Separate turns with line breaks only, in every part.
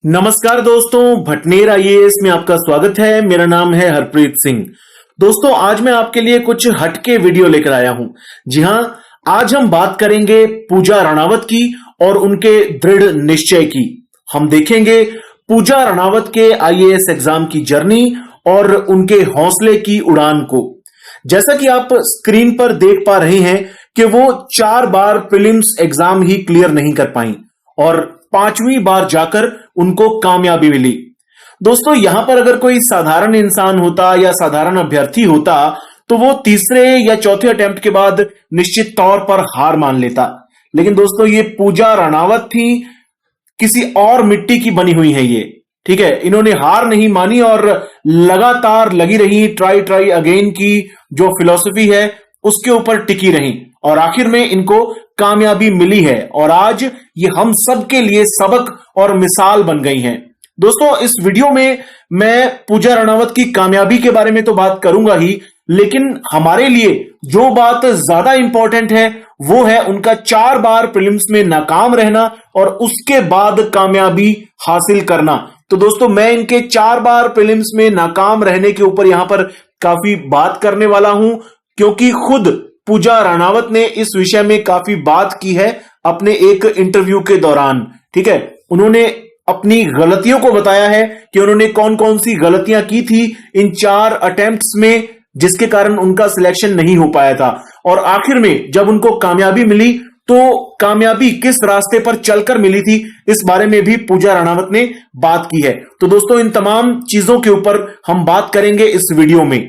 नमस्कार दोस्तों, भटनेर आईएएस में आपका स्वागत है। मेरा नाम है हरप्रीत सिंह। दोस्तों, आज मैं आपके लिए कुछ हटके वीडियो लेकर आया हूं। जी हां, आज हम बात करेंगे पूजा रणावत की और उनके दृढ़ निश्चय की। हम देखेंगे पूजा रणावत के आईएएस एग्जाम की जर्नी और उनके हौसले की उड़ान को। जैसा कि आप स्क्रीन पर देख पा रहे हैं कि वो 4 बार प्रीलिम्स एग्जाम ही क्लियर नहीं कर पाई और 5वीं बार जाकर उनको कामयाबी मिली। दोस्तों, यहां पर अगर कोई साधारण इंसान होता या साधारण अभ्यर्थी होता तो वो तीसरे या चौथे अटेम्प्ट के बाद निश्चित तौर पर हार मान लेता। लेकिन दोस्तों, ये पूजा रणावत थी, किसी और मिट्टी की बनी हुई है ये। ठीक है, इन्होंने हार नहीं मानी और लगातार लगी रही। ट्राई अगेन की जो फिलॉसफी है उसके ऊपर टिकी रही और आखिर में इनको कामयाबी मिली है और आज ये हम सब के लिए सबक और मिसाल बन गई हैं। दोस्तों, इस वीडियो में मैं पूजा रणावत की कामयाबी के बारे में तो बात करूंगा ही, लेकिन हमारे लिए जो बात ज्यादा इंपॉर्टेंट है वो है उनका 4 बार प्रीलिम्स में नाकाम रहना और उसके बाद कामयाबी हासिल करना। तो दोस्तों, मैं इनके 4 बार प्रीलिम्स में नाकाम रहने के ऊपर यहां पर काफी बात करने वाला हूं, क्योंकि खुद पूजा रणावत ने इस विषय में काफी बात की है अपने एक इंटरव्यू के दौरान। ठीक है, उन्होंने अपनी गलतियों को बताया है कि उन्होंने कौन कौन सी गलतियां की थी इन 4 अटेम्प्ट्स में, जिसके कारण उनका सिलेक्शन नहीं हो पाया था। और आखिर में जब उनको कामयाबी मिली तो कामयाबी किस रास्ते पर चलकर मिली थी, इस बारे में भी पूजा रणावत ने बात की है। तो दोस्तों, इन तमाम चीजों के ऊपर हम बात करेंगे इस वीडियो में।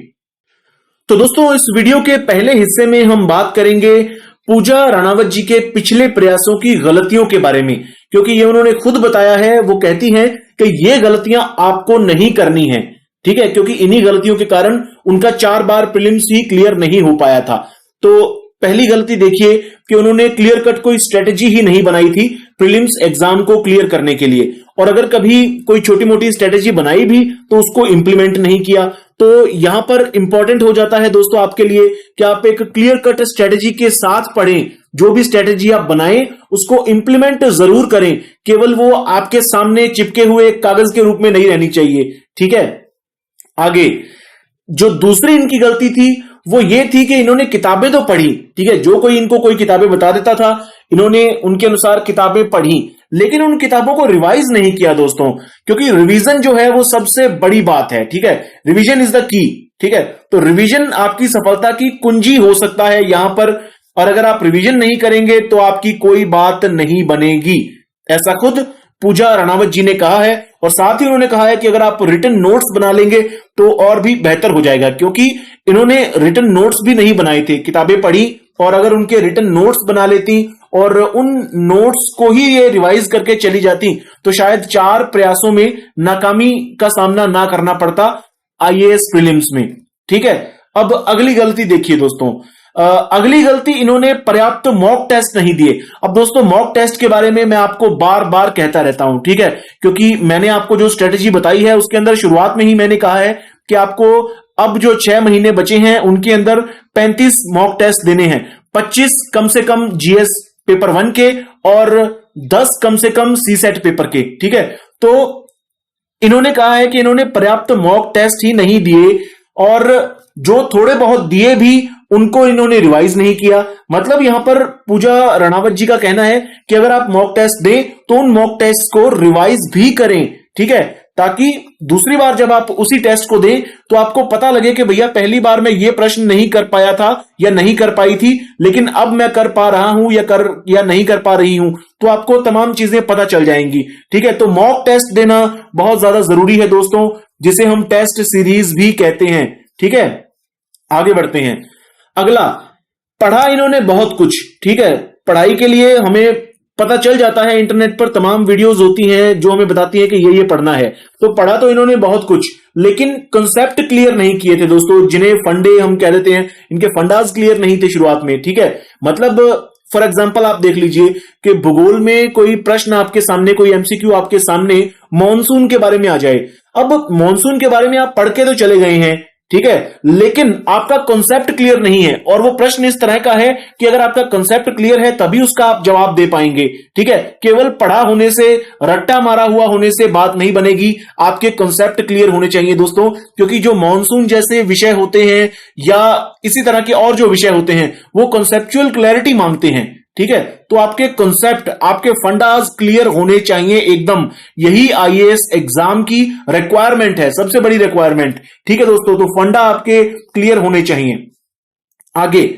तो दोस्तों, इस वीडियो के पहले हिस्से में हम बात करेंगे पूजा रणावत जी के पिछले प्रयासों की गलतियों के बारे में, क्योंकि ये उन्होंने खुद बताया है। वो कहती हैं कि ये गलतियां आपको नहीं करनी है। ठीक है, क्योंकि इन्हीं गलतियों के कारण उनका 4 बार प्रीलिम्स ही क्लियर नहीं हो पाया था। तो पहली गलती देखिए कि उन्होंने क्लियर कट कोई स्ट्रेटेजी ही नहीं बनाई थी प्रीलिम्स एग्जाम को क्लियर करने के लिए, और अगर कभी कोई छोटी मोटी स्ट्रेटेजी बनाई भी तो उसको इंप्लीमेंट नहीं किया। तो यहां पर इंपॉर्टेंट हो जाता है दोस्तों आपके लिए कि आप एक क्लियर कट स्ट्रेटेजी के साथ पढ़ें। जो भी स्ट्रेटेजी आप बनाएं उसको इंप्लीमेंट जरूर करें, केवल वो आपके सामने चिपके हुए कागज के रूप में नहीं रहनी चाहिए। ठीक है, आगे जो दूसरी इनकी गलती थी वो ये थी कि इन्होंने किताबें तो पढ़ी। ठीक है, जो कोई इनको कोई किताबें बता देता था, इन्होंने उनके अनुसार किताबें पढ़ी, लेकिन उन किताबों को रिवाइज नहीं किया दोस्तों, क्योंकि रिवीजन जो है वो सबसे बड़ी बात है। ठीक है, रिवीजन इज द की। ठीक है, तो रिवीजन आपकी सफलता की कुंजी हो सकता है यहां पर, और अगर आप रिवीजन नहीं करेंगे तो आपकी कोई बात नहीं बनेगी। ऐसा खुद पूजा रणावत जी ने कहा है, और साथ ही उन्होंने कहा है कि अगर आप रिटन नोट्स बना लेंगे तो और भी बेहतर हो जाएगा, क्योंकि इन्होंने रिटन नोट्स भी नहीं बनाए थे। किताबें पढ़ी और अगर उनके रिटन नोट्स बना लेती और उन नोट्स को ही ये रिवाइज करके चली जाती तो शायद 4 प्रयासों में नाकामी का सामना ना करना पड़ता आईएएस प्रीलिम्स में। ठीक है, अब अगली गलती देखिए दोस्तों। अगली गलती, इन्होंने पर्याप्त मॉक टेस्ट नहीं दिए। अब दोस्तों, मॉक टेस्ट के बारे में मैं आपको बार बार कहता रहता हूं। ठीक है, क्योंकि मैंने आपको जो स्ट्रेटेजी बताई है उसके अंदर शुरुआत में ही मैंने कहा है कि आपको अब जो 6 महीने बचे हैं उनके अंदर 35 मॉक टेस्ट देने हैं। 25 कम से कम जीएस पेपर 1 के और 10 कम से कम सीसेट पेपर के। ठीक है, तो इन्होंने कहा है कि इन्होंने पर्याप्त मॉक टेस्ट ही नहीं दिए, और जो थोड़े बहुत दिए भी उनको इन्होंने रिवाइज नहीं किया। मतलब यहां पर पूजा रणावत जी का कहना है कि अगर आप मॉक टेस्ट दें तो उन मॉक टेस्ट को रिवाइज भी करें। ठीक है, ताकि दूसरी बार जब आप उसी टेस्ट को दें तो आपको पता लगे कि भैया पहली बार मैं ये प्रश्न नहीं कर पाया था या नहीं कर पाई थी, लेकिन अब मैं कर पा रहा हूं या नहीं कर पा रही हूं, तो आपको तमाम चीजें पता चल जाएंगी। ठीक है, तो मॉक टेस्ट देना बहुत ज्यादा जरूरी है दोस्तों, जिसे हम टेस्ट सीरीज भी कहते हैं। ठीक है, आगे बढ़ते हैं। अगला, पढ़ा इन्होंने बहुत कुछ। ठीक है, पढ़ाई के लिए हमें पता चल जाता है, इंटरनेट पर तमाम वीडियोस होती हैं जो हमें बताती हैं कि ये पढ़ना है। तो पढ़ा तो इन्होंने बहुत कुछ, लेकिन कंसेप्ट क्लियर नहीं किए थे दोस्तों, जिन्हें फंडे हम कह देते हैं। इनके फंडास क्लियर नहीं थे शुरुआत में। ठीक है, मतलब फॉर एग्जांपल आप देख लीजिए कि भूगोल में कोई प्रश्न आपके सामने, कोई एमसीक्यू आपके सामने मॉनसून के बारे में आ जाए। अब मॉनसून के बारे में आप पढ़ के तो चले गए हैं, ठीक है, लेकिन आपका कॉन्सेप्ट क्लियर नहीं है और वो प्रश्न इस तरह का है कि अगर आपका कॉन्सेप्ट क्लियर है तभी उसका आप जवाब दे पाएंगे। ठीक है, केवल पढ़ा होने से, रट्टा मारा हुआ होने से बात नहीं बनेगी, आपके कॉन्सेप्ट क्लियर होने चाहिए दोस्तों, क्योंकि जो मॉनसून जैसे विषय होते हैं या इसी तरह के और जो विषय होते हैं वो कॉन्सेप्चुअल क्लैरिटी मांगते हैं। ठीक है, तो आपके कॉन्सेप्ट, आपके फंडास क्लियर होने चाहिए एकदम। यही आईएएस एग्जाम की रिक्वायरमेंट है, सबसे बड़ी रिक्वायरमेंट। ठीक है दोस्तों, तो फंडा आपके क्लियर होने चाहिए। आगे,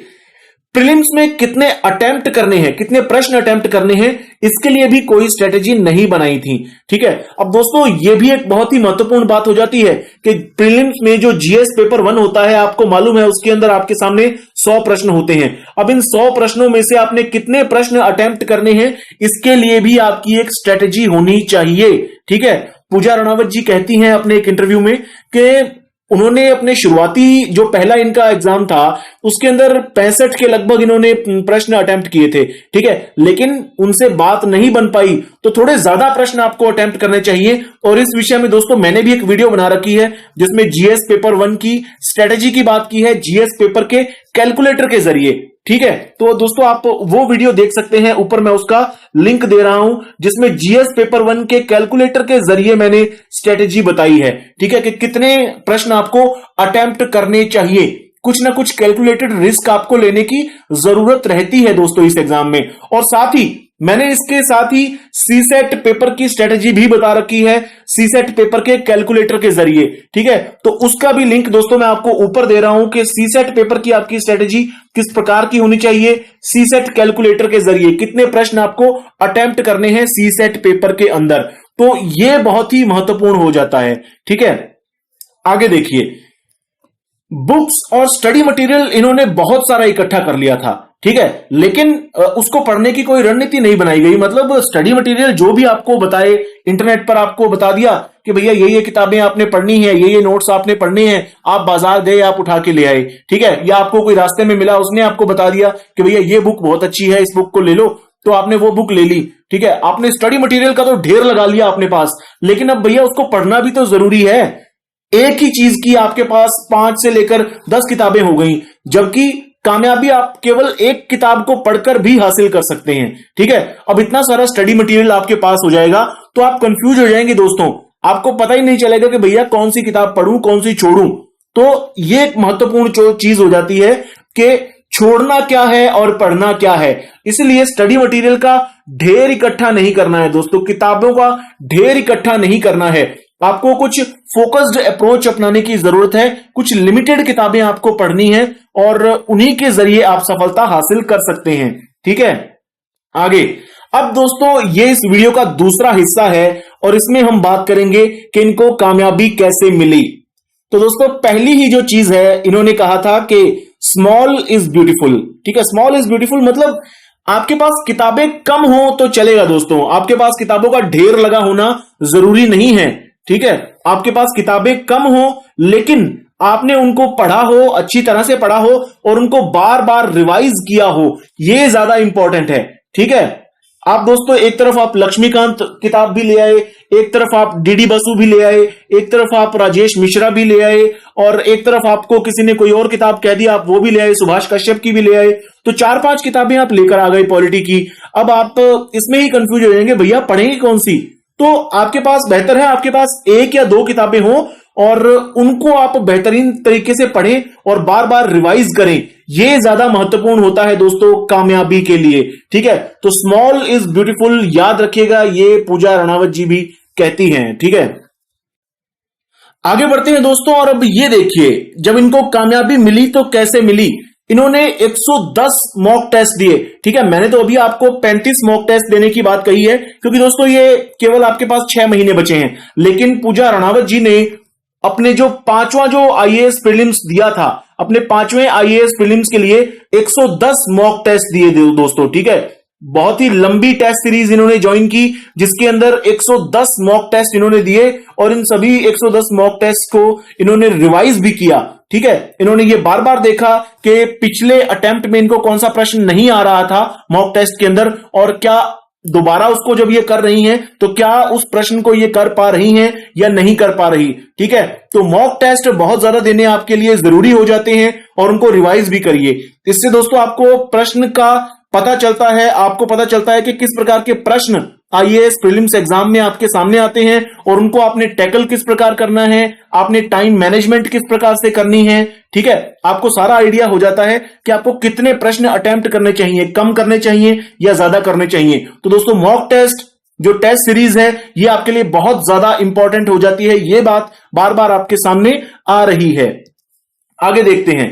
प्रीलिम्स में कितने अटेम्प्ट करने हैं, कितने प्रश्न अटेम्प्ट करने हैं, इसके लिए भी कोई स्ट्रेटेजी नहीं बनाई थी। ठीक है, अब दोस्तों ये भी एक बहुत ही महत्वपूर्ण बात हो जाती है कि प्रीलिम्स में जो जीएस पेपर 1 होता है, आपको मालूम है उसके अंदर आपके सामने 100 प्रश्न होते हैं। अब इन 100 प्रश्नों में से आपने कितने प्रश्न अटेम्प्ट करने हैं, इसके लिए भी आपकी एक स्ट्रेटेजी होनी चाहिए। ठीक है, पूजा रणावत जी कहती हैं अपने एक इंटरव्यू में कि उन्होंने अपने शुरुआती जो पहला इनका एग्जाम था उसके अंदर 65 के लगभग इन्होंने प्रश्न अटेम्प्ट किए थे। ठीक है, लेकिन उनसे बात नहीं बन पाई, तो थोड़े ज्यादा प्रश्न आपको अटेम्प्ट करने चाहिए। और इस विषय में दोस्तों मैंने भी एक वीडियो बना रखी है जिसमें जीएस पेपर 1 की स्ट्रेटेजी की बात की है, जीएस पेपर के कैलकुलेटर के जरिए। ठीक है, तो दोस्तों आप वो वीडियो देख सकते हैं, ऊपर मैं उसका लिंक दे रहा हूं, जिसमें जीएस पेपर 1 के कैलकुलेटर के जरिए मैंने स्ट्रेटेजी बताई है। ठीक है, कि कितने प्रश्न आपको अटेम्प्ट करने चाहिए। कुछ ना कुछ कैलकुलेटेड रिस्क आपको लेने की जरूरत रहती है दोस्तों इस एग्जाम में। और साथ ही मैंने इसके साथ ही सीसेट पेपर की स्ट्रेटेजी भी बता रखी है, सीसेट पेपर के कैलकुलेटर के जरिए। ठीक है, तो उसका भी लिंक दोस्तों मैं आपको ऊपर दे रहा हूं कि सीसेट पेपर की आपकी स्ट्रेटेजी किस प्रकार की होनी चाहिए, सीसेट कैलकुलेटर के जरिए कितने प्रश्न आपको अटेम्प्ट करने हैं सीसेट पेपर के अंदर। तो यह बहुत ही महत्वपूर्ण हो जाता है। ठीक है, आगे देखिए, बुक्स और स्टडी मटेरियल इन्होंने बहुत सारा इकट्ठा कर लिया था। ठीक है, लेकिन उसको पढ़ने की कोई रणनीति नहीं बनाई गई। मतलब स्टडी मटेरियल जो भी आपको बताए, इंटरनेट पर आपको बता दिया कि भैया ये किताबें आपने पढ़नी है, ये नोट्स आपने पढ़ने हैं, आप बाजार गए, आप उठा के ले आए। ठीक है, या आपको कोई रास्ते में मिला, उसने आपको बता दिया कि भैया ये बुक बहुत अच्छी है, इस बुक को ले लो, तो आपने वो बुक ले ली। ठीक है, आपने स्टडी मटेरियल का तो ढेर लगा लिया अपने पास, लेकिन अब भैया उसको पढ़ना भी तो जरूरी है। एक ही चीज की आपके पास 5 से लेकर 10 किताबें हो गई, जबकि कामयाबी आप केवल एक किताब को पढ़कर भी हासिल कर सकते हैं। ठीक है, अब इतना सारा स्टडी मटेरियल आपके पास हो जाएगा तो आप कंफ्यूज हो जाएंगे दोस्तों, आपको पता ही नहीं चलेगा कि भैया कौन सी किताब पढ़ूं, कौन सी छोड़ूं। तो ये एक महत्वपूर्ण चीज हो जाती है कि छोड़ना क्या है और पढ़ना क्या है। इसलिए स्टडी मटेरियल का ढेर इकट्ठा नहीं करना है दोस्तों, किताबों का ढेर इकट्ठा नहीं करना है। आपको कुछ फोकस्ड अप्रोच अपनाने की जरूरत है, कुछ लिमिटेड किताबें आपको पढ़नी है और उन्हीं के जरिए आप सफलता हासिल कर सकते हैं। ठीक है, आगे, अब दोस्तों ये इस वीडियो का दूसरा हिस्सा है और इसमें हम बात करेंगे कि इनको कामयाबी कैसे मिली। तो दोस्तों पहली ही जो चीज है, इन्होंने कहा था कि स्मॉल इज ब्यूटीफुल। ठीक है, स्मॉल इज ब्यूटीफुल मतलब आपके पास किताबें कम हो तो चलेगा दोस्तों, आपके पास किताबों का ढेर लगा होना जरूरी नहीं है। ठीक है, आपके पास किताबें कम हो लेकिन आपने उनको पढ़ा हो, अच्छी तरह से पढ़ा हो और उनको बार बार रिवाइज किया हो, यह ज्यादा इंपॉर्टेंट है। ठीक है, आप दोस्तों एक तरफ आप लक्ष्मीकांत किताब भी ले आए, एक तरफ आप डीडी बसु भी ले आए, एक तरफ आप राजेश मिश्रा भी ले आए और एक तरफ आपको किसी ने कोई और किताब कह दी आप वो भी ले आए, सुभाष कश्यप की भी ले आए। तो 4-5 किताबें आप लेकर आ गए पॉलिटी की। अब आप इसमें ही कंफ्यूज हो जाएंगे भैया पढ़ेंगे कौन सी। तो आपके पास बेहतर है आपके पास 1 या 2 किताबें हो और उनको आप बेहतरीन तरीके से पढ़ें और बार बार रिवाइज करें, यह ज्यादा महत्वपूर्ण होता है दोस्तों कामयाबी के लिए। ठीक है, तो स्मॉल इज ब्यूटीफुल याद रखिएगा, ये पूजा रणावत जी भी कहती हैं। ठीक है, आगे बढ़ते हैं दोस्तों और अब ये देखिए जब इनको कामयाबी मिली तो कैसे मिली। इन्होंने 110 मॉक टेस्ट दिए। ठीक है, मैंने तो अभी आपको 35 मॉक टेस्ट देने की बात कही है क्योंकि दोस्तों ये केवल आपके पास 6 महीने बचे हैं, लेकिन पूजा रणावत जी ने अपने जो 5वां जो आईएएस प्रीलिम्स दिया था, अपने 5वें आईएएस प्रीलिम्स के लिए 110 मॉक टेस्ट दिए दोस्तों। ठीक है, बहुत ही लंबी टेस्ट सीरीज इन्होंने ज्वाइन की जिसके अंदर 110 मॉक टेस्ट इन्होंने दिए और इन सभी 110 मॉक टेस्ट को इन्होंने रिवाइज भी किया। ठीक है, इन्होंने ये बार बार देखा कि पिछले अटेम्प्ट में इनको कौन सा प्रश्न नहीं आ रहा था मॉक टेस्ट के अंदर और क्या दोबारा उसको जब ये कर रही हैं तो क्या उस प्रश्न को ये कर पा रही हैं या नहीं कर पा रही। ठीक है, तो मॉक टेस्ट बहुत ज्यादा देने आपके लिए जरूरी हो जाते हैं और उनको रिवाइज भी करिए। इससे दोस्तों आपको प्रश्न का पता चलता है, आपको पता चलता है कि किस प्रकार के प्रश्न आईएएस प्रीलिम्स एग्जाम में आपके सामने आते हैं और उनको आपने टैकल किस प्रकार करना है, आपने टाइम मैनेजमेंट किस प्रकार से करनी है। ठीक है, आपको सारा आइडिया हो जाता है कि आपको कितने प्रश्न अटेम्प्ट करने चाहिए, कम करने चाहिए या ज्यादा करने चाहिए। तो दोस्तों मॉक टेस्ट जो टेस्ट सीरीज है ये आपके लिए बहुत ज्यादा इंपॉर्टेंट हो जाती है, ये बात बार बार आपके सामने आ रही है। आगे देखते हैं।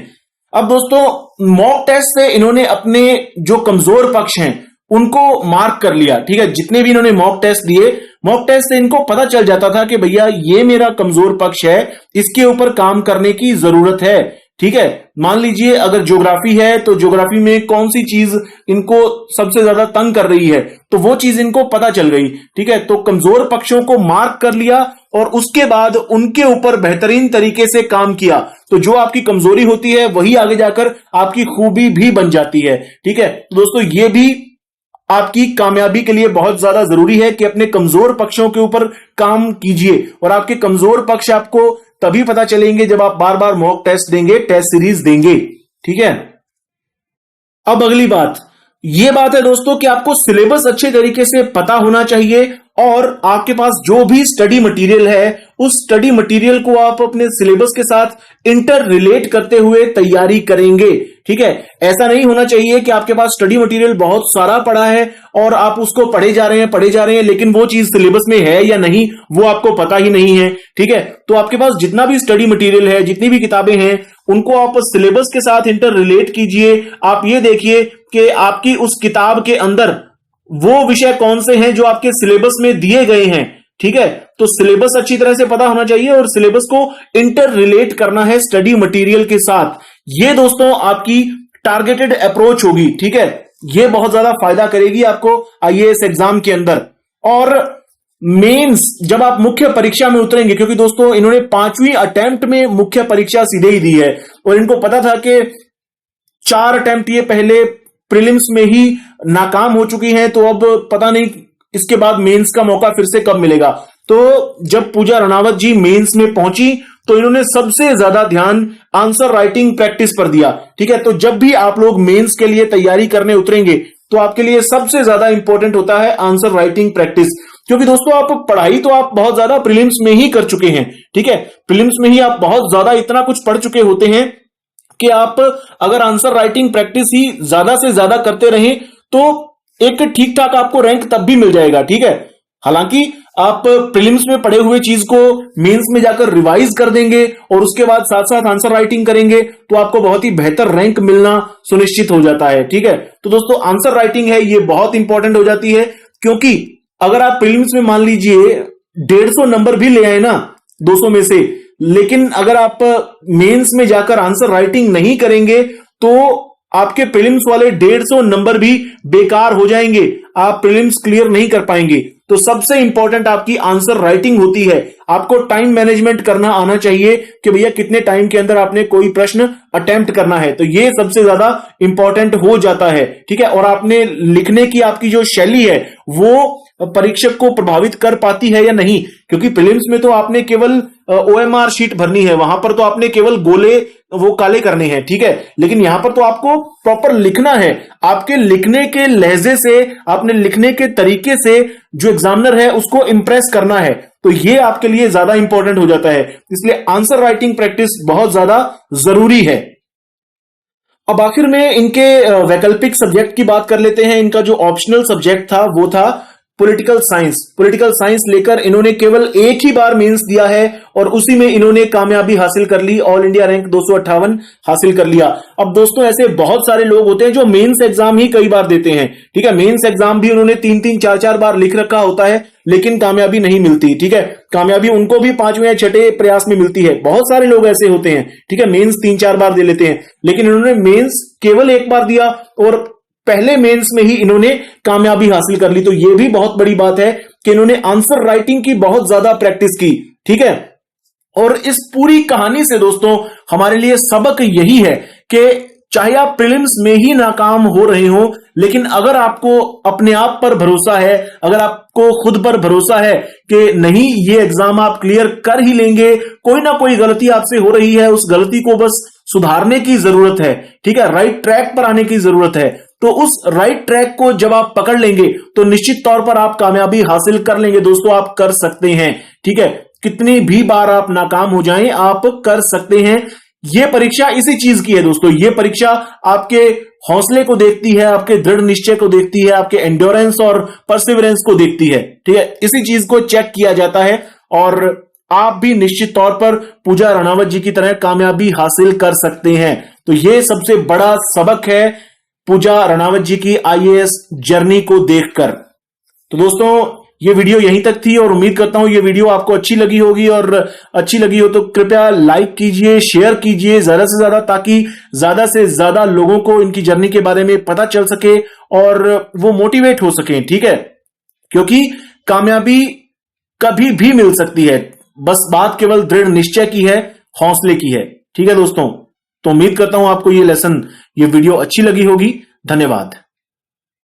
अब दोस्तों मॉक टेस्ट से इन्होंने अपने जो कमजोर पक्ष हैं उनको मार्क कर लिया। ठीक है, जितने भी इन्होंने मॉक टेस्ट दिए, मॉक टेस्ट से इनको पता चल जाता था कि भैया ये मेरा कमजोर पक्ष है, इसके ऊपर काम करने की जरूरत है। ठीक है, मान लीजिए अगर ज्योग्राफी है तो ज्योग्राफी में कौन सी चीज इनको सबसे ज्यादा तंग कर रही है, तो वो चीज इनको पता चल गई। ठीक है, तो कमजोर पक्षों को मार्क कर लिया और उसके बाद उनके ऊपर बेहतरीन तरीके से काम किया। तो जो आपकी कमजोरी होती है वही आगे जाकर आपकी खूबी भी बन जाती है। ठीक है, तो दोस्तों ये भी आपकी कामयाबी के लिए बहुत ज्यादा जरूरी है कि अपने कमजोर पक्षों के ऊपर काम कीजिए। और आपके कमजोर पक्ष आपको तभी पता चलेंगे जब आप बार बार मॉक टेस्ट देंगे, टेस्ट सीरीज देंगे। ठीक है, अब अगली बात ये बात है दोस्तों कि आपको सिलेबस अच्छे तरीके से पता होना चाहिए और आपके पास जो भी स्टडी मटेरियल है उस स्टडी मटेरियल को आप अपने सिलेबस के साथ इंटर रिलेट करते हुए तैयारी करेंगे। ठीक है, ऐसा नहीं होना चाहिए कि आपके पास स्टडी मटेरियल बहुत सारा पड़ा है और आप उसको पढ़े जा रहे हैं लेकिन वो चीज सिलेबस में है या नहीं वो आपको पता ही नहीं है। ठीक है, तो आपके पास जितना भी स्टडी मटेरियल है, जितनी भी किताबें हैं, उनको आप सिलेबस के साथ इंटर रिलेट कीजिए। आप ये देखिए कि आपकी उस किताब के अंदर वो विषय कौन से हैं जो आपके सिलेबस में दिए गए हैं। ठीक है, तो सिलेबस अच्छी तरह से पता होना चाहिए और सिलेबस को इंटर रिलेट करना है स्टडी मटेरियल के साथ। ये दोस्तों आपकी टारगेटेड अप्रोच होगी। ठीक है, ये बहुत ज्यादा फायदा करेगी आपको आईएएस एग्जाम के अंदर। और मेंस जब आप मुख्य परीक्षा में उतरेंगे, क्योंकि दोस्तों इन्होंने 5वीं अटेम्प्ट में मुख्य परीक्षा सीधे ही दी है और इनको पता था कि 4 अटेम्प्ट ये पहले प्रीलिम्स में ही नाकाम हो चुकी हैं, तो अब पता नहीं इसके बाद मेंस का मौका फिर से कब मिलेगा। तो जब पूजा रनावत जी मेंस में पहुंची तो इन्होंने सबसे ज्यादा ध्यान आंसर राइटिंग प्रैक्टिस पर दिया। ठीक है, तो जब भी आप लोग मेंस के लिए तैयारी करने उतरेंगे तो आपके लिए सबसे ज्यादा इंपॉर्टेंट होता है आंसर राइटिंग प्रैक्टिस। क्योंकि दोस्तों आप पढ़ाई तो आप बहुत ज्यादा प्रीलिम्स में ही कर चुके हैं। ठीक है, प्रीलिम्स में ही आप बहुत ज्यादा इतना कुछ पढ़ चुके होते हैं कि आप अगर आंसर राइटिंग प्रैक्टिस ही ज्यादा से ज्यादा करते रहें तो एक ठीक ठाक आपको रैंक तब भी मिल जाएगा। ठीक है, हालांकि आप प्रीलिम्स में पढ़े हुए चीज को मेंस में जाकर रिवाइज कर देंगे और उसके बाद साथ साथ आंसर राइटिंग करेंगे तो आपको बहुत ही बेहतर रैंक मिलना सुनिश्चित हो जाता है। ठीक है, तो दोस्तों आंसर राइटिंग है ये बहुत इंपॉर्टेंट हो जाती है, क्योंकि अगर आप प्रीलिम्स में मान लीजिए 150 नंबर भी ले आए ना 200 में से, लेकिन अगर आप मेंस में जाकर आंसर राइटिंग नहीं करेंगे तो आपके प्रीलिम्स वाले 150 नंबर भी बेकार हो जाएंगे, आप प्रीलिम्स क्लियर नहीं कर पाएंगे। तो सबसे इंपॉर्टेंट आपकी आंसर राइटिंग होती है। आपको टाइम मैनेजमेंट करना आना चाहिए कि भैया कितने टाइम के अंदर आपने कोई प्रश्न अटेम्प्ट करना है, तो ये सबसे ज्यादा इंपॉर्टेंट हो जाता है। ठीक है, और आपने लिखने की आपकी जो शैली है वो परीक्षक को प्रभावित कर पाती है या नहीं, क्योंकि प्रीलिम्स में तो आपने केवल ओएमआर शीट भरनी है, वहां पर तो आपने केवल गोले वो काले करने हैं। ठीक है, लेकिन यहां पर तो आपको प्रॉपर लिखना है। आपके लिखने के लहजे से, आपने लिखने के तरीके से जो एग्जामिनर है उसको इंप्रेस करना है, तो ये आपके लिए ज्यादा इंपॉर्टेंट हो जाता है। इसलिए आंसर राइटिंग प्रैक्टिस बहुत ज्यादा जरूरी है। अब आखिर में इनके वैकल्पिक सब्जेक्ट की बात कर लेते हैं। इनका जो ऑप्शनल सब्जेक्ट था वो था पॉलिटिकल साइंस। पॉलिटिकल साइंस लेकर इन्होंने केवल एक ही बार मेंस दिया है और उसी में इन्होंने कामयाबी हासिल कर ली, ऑल इंडिया रैंक 258 हासिल कर लिया। अब दोस्तों ऐसे बहुत सारे लोग होते हैं जो मेंस एग्जाम ही कई बार देते हैं। ठीक है, मेंस एग्जाम भी उन्होंने 3-3, 4-4 बार लिख रखा होता है लेकिन कामयाबी नहीं मिलती। ठीक है, कामयाबी उनको भी 5वें या 6ठे प्रयास में मिलती है। बहुत सारे लोग ऐसे होते हैं। ठीक है, मेंस 3-4 बार दे लेते हैं, लेकिन इन्होंने मेंस केवल एक बार दिया और पहले मेंस में ही इन्होंने कामयाबी हासिल कर ली। तो यह भी बहुत बड़ी बात है कि इन्होंने आंसर राइटिंग की बहुत ज्यादा प्रैक्टिस की। ठीक है, और इस पूरी कहानी से दोस्तों हमारे लिए सबक यही है कि चाहे आप प्रीलिम्स में ही नाकाम हो रहे हो, लेकिन अगर आपको अपने आप पर भरोसा है, अगर आपको खुद पर भरोसा है कि नहीं ये एग्जाम आप क्लियर कर ही लेंगे, कोई ना कोई गलती आपसे हो रही है, उस गलती को बस सुधारने की जरूरत है, ठीक है, राइट ट्रैक पर आने की जरूरत है, तो उस राइट ट्रैक को जब आप पकड़ लेंगे तो निश्चित तौर पर आप कामयाबी हासिल कर लेंगे। दोस्तों आप कर सकते हैं, ठीक है, कितनी भी बार आप नाकाम हो जाएं आप कर सकते हैं। यह परीक्षा इसी चीज की है दोस्तों, यह परीक्षा आपके हौसले को देखती है, आपके दृढ़ निश्चय को देखती है, आपके एंड्योरेंस और परसिवरेंस को देखती है, ठीक है, इसी चीज को चेक किया जाता है और आप भी निश्चित तौर पर पूजा रनावत जी की तरह कामयाबी हासिल कर सकते हैं। तो यह सबसे बड़ा सबक है पूजा रनावत जी की आईएएस जर्नी को देखकर। तो दोस्तों ये वीडियो यहीं तक थी और उम्मीद करता हूं ये वीडियो आपको अच्छी लगी होगी, और अच्छी लगी हो तो कृपया लाइक कीजिए, शेयर कीजिए ज्यादा से ज्यादा, ताकि ज्यादा से ज्यादा लोगों को इनकी जर्नी के बारे में पता चल सके और वो मोटिवेट हो सके, ठीक है, क्योंकि कामयाबी कभी भी मिल सकती है, बस बात केवल दृढ़ निश्चय की है, हौसले की है, ठीक है दोस्तों। तो उम्मीद करता हूं आपको ये लेसन, ये वीडियो अच्छी लगी होगी। धन्यवाद।